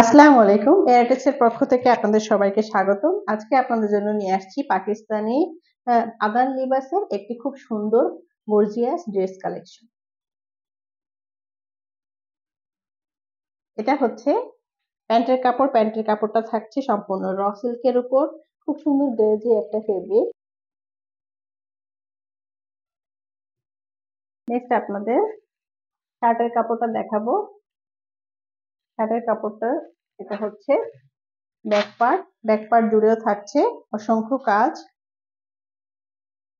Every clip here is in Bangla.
আসসালামু আলাইকুম। এয়ারটেক্স এর পক্ষ থেকে আপনাদের সবাইকে স্বাগতম। আজকে আপনাদের জন্য নিয়ে আসছি পাকিস্তানি আদান লিবাসের একটি খুব সুন্দর গর্জিয়াস ড্রেস কালেকশন। এটা হচ্ছে প্যান্টের কাপড়টা থাকছে সম্পূর্ণ র সিল্কের উপর। খুব সুন্দর গ্লেজি একটা ফেব্রিক। নেক্সট আপনাদের শার্টের কাপড়টা দেখাবো। শার্টের কাপড়টা এটা হচ্ছে ব্যাক পার্ট জুড়েও থাকছে অসংখ্য কাজ।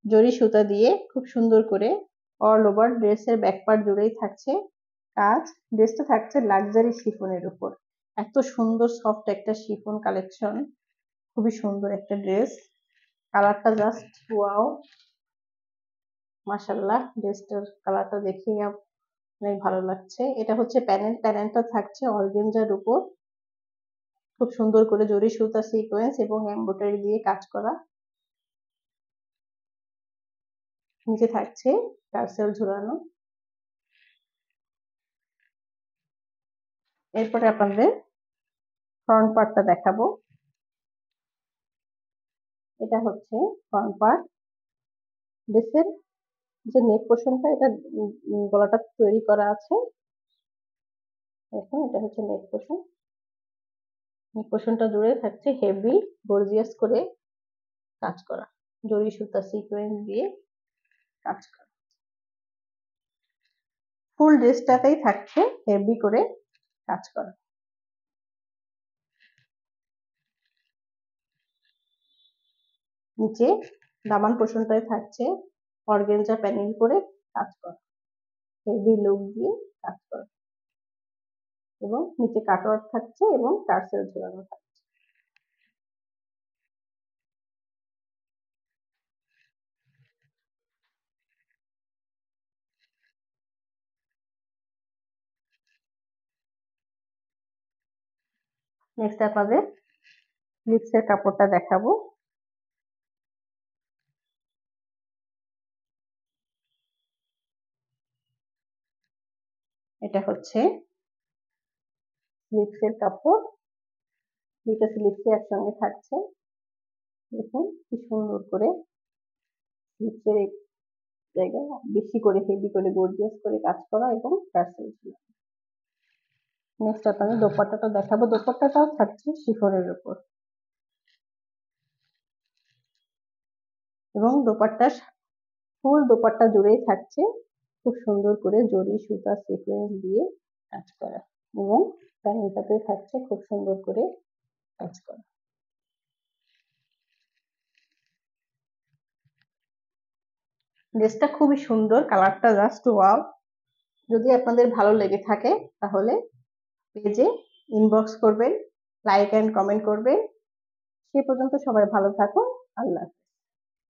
জরি সুতা দিয়ে খুব সুন্দর করে অল ওভার ড্রেসের ব্যাক পার্ট জুড়েই থাকছে কাজ। ড্রেসটা থাকছে লাক্সারি শিফনের উপর। এত সুন্দর সফট একটা শিফন কালেকশন, খুবই সুন্দর একটা ড্রেস। কালারটা জাস্ট ওয়াও, মাশাআল্লাহ। ড্রেসটার কালারটা দেখেই অনেক ভালো লাগছে। এটা হচ্ছে প্যানেলটা থাকছে অর্গানজার উপর। খুব সুন্দর করে জরি সুতা সিকোয়েন্স এবং এমব্রয়ডারি দিয়ে কাজ করা। নিচে থাকছে টার্সেল ঝুলানো। এরপরে আপনাদের ফ্রন্ট পার্টটা দেখাবো। এটা হচ্ছে ফ্রন্ট পার্ট। ড্রেসের যে নেক পোর্শনটা, এটা গলাটা তৈরি করা আছে। দেখুন, এটা হচ্ছে নেক পোর্শন। নেক পোর্শনটা জুড়ে থাকছে হেভি গর্জিয়াস করে কাজ করা, জরি সুতা সিকোয়েন্স দিয়ে কাজ করা। ফুল ড্রেসটাতেই থাকছে হেভি করে কাজ করা। নিচে দামান পোর্শনটায় থাকছে অর্গানজা প্যানেল করে কাজ করা, হেভি লুক দিয়ে কাজ করা, এবং নিচে কাটওয়ার্ক থাকছে এবং টার্সেল ঝোলানো থাকছে। নেক্সট আপনাদের স্লিভসের কাপড়টা দেখাবো। এটা হচ্ছে স্লিভসের কাপড়। দুইটা স্লিভসই একসঙ্গে থাকছে। দেখুন কি সুন্দর করে স্লিভসের এই জায়গায় বেশি করে হেভি করে গর্জিয়াস করে কাজ করা এবং টার্সেল ঝুলানো। নেক্সট আপনাদের দোপাট্টাটা দেখাবো। দোপাট্টাটাও থাকছে শিফনের উপর, এবং ফুল দোপাট্টা জুড়েই থাকছে খুব সুন্দর করে জরি সুতা সিকোয়েন্স দিয়ে কাজ করা, এবং প্যানেলটাতে থাকছে খুব সুন্দর করে কাজ করা। ড্রেসটা খুবই সুন্দর, কালারটা জাস্ট ওয়াও। যদি আপনাদের ভালো লেগে থাকে তাহলে পেজে ইনবক্স করবেন, লাইক এন্ড কমেন্ট করবেন। সে পর্যন্ত সবাই ভালো থাকুন। আল্লাহ হাফেজ।